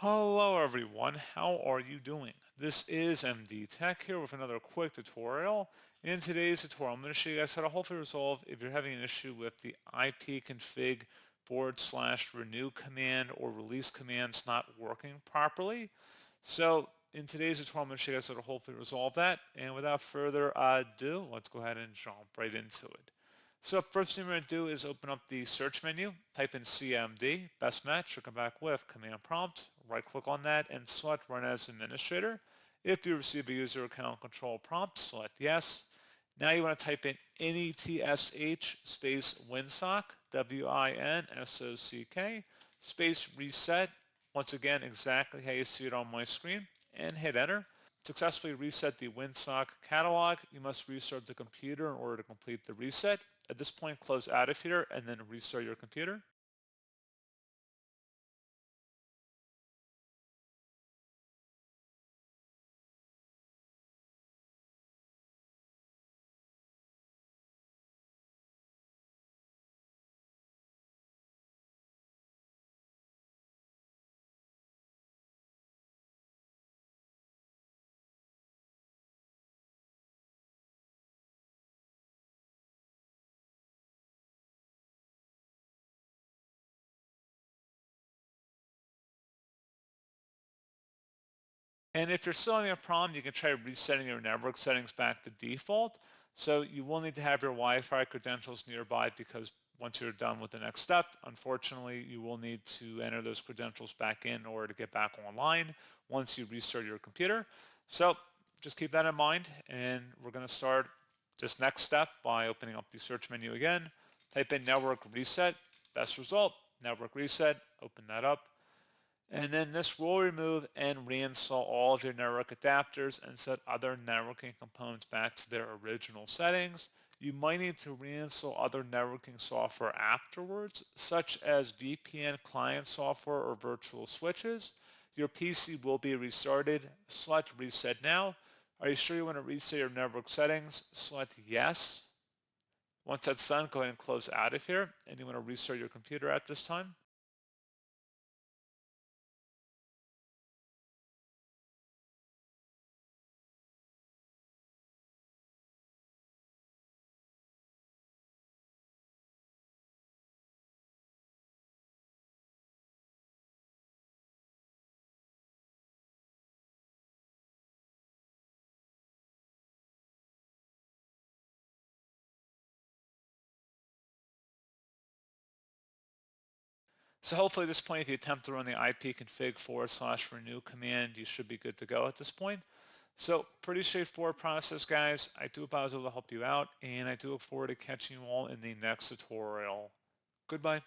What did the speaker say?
Hello everyone, how are you doing? This is MD Tech here with another quick tutorial. In today's tutorial, I'm going to show you guys how to hopefully resolve if you're having an issue with the IPconfig / renew command or release commands not working properly. So in today's tutorial, I'm going to show you guys how to hopefully resolve that. And without further ado, let's go ahead and jump right into it. So first thing we're going to do is open up the search menu, type in CMD, best match, or come back with command prompt, right click on that and select run as administrator. If you receive a user account control prompt, select yes. Now you want to type in NETSH space winsock, WINSOCK, space reset, once again exactly how you see it on my screen, and hit enter. Successfully reset the WinSock catalog, you must restart the computer in order to complete the reset. At this point, close out of here and then restart your computer. And if you're still having a problem, you can try resetting your network settings back to default. So you will need to have your Wi-Fi credentials nearby because once you're done with the next step, unfortunately, you will need to enter those credentials back in order to get back online once you restart your computer. So just keep that in mind, and we're going to start this next step by opening up the search menu again. Type in network reset, best result, network reset, open that up. And then this will remove and reinstall all of your network adapters and set other networking components back to their original settings. You might need to reinstall other networking software afterwards, such as VPN client software or virtual switches. Your PC will be restarted. Select Reset Now. Are you sure you want to reset your network settings? Select Yes. Once that's done, go ahead and close out of here. And you want to restart your computer at this time. So hopefully at this point, if you attempt to run the IPconfig / renew command, you should be good to go at this point. So pretty straightforward process, guys. I do hope I was able to help you out, and I do look forward to catching you all in the next tutorial. Goodbye.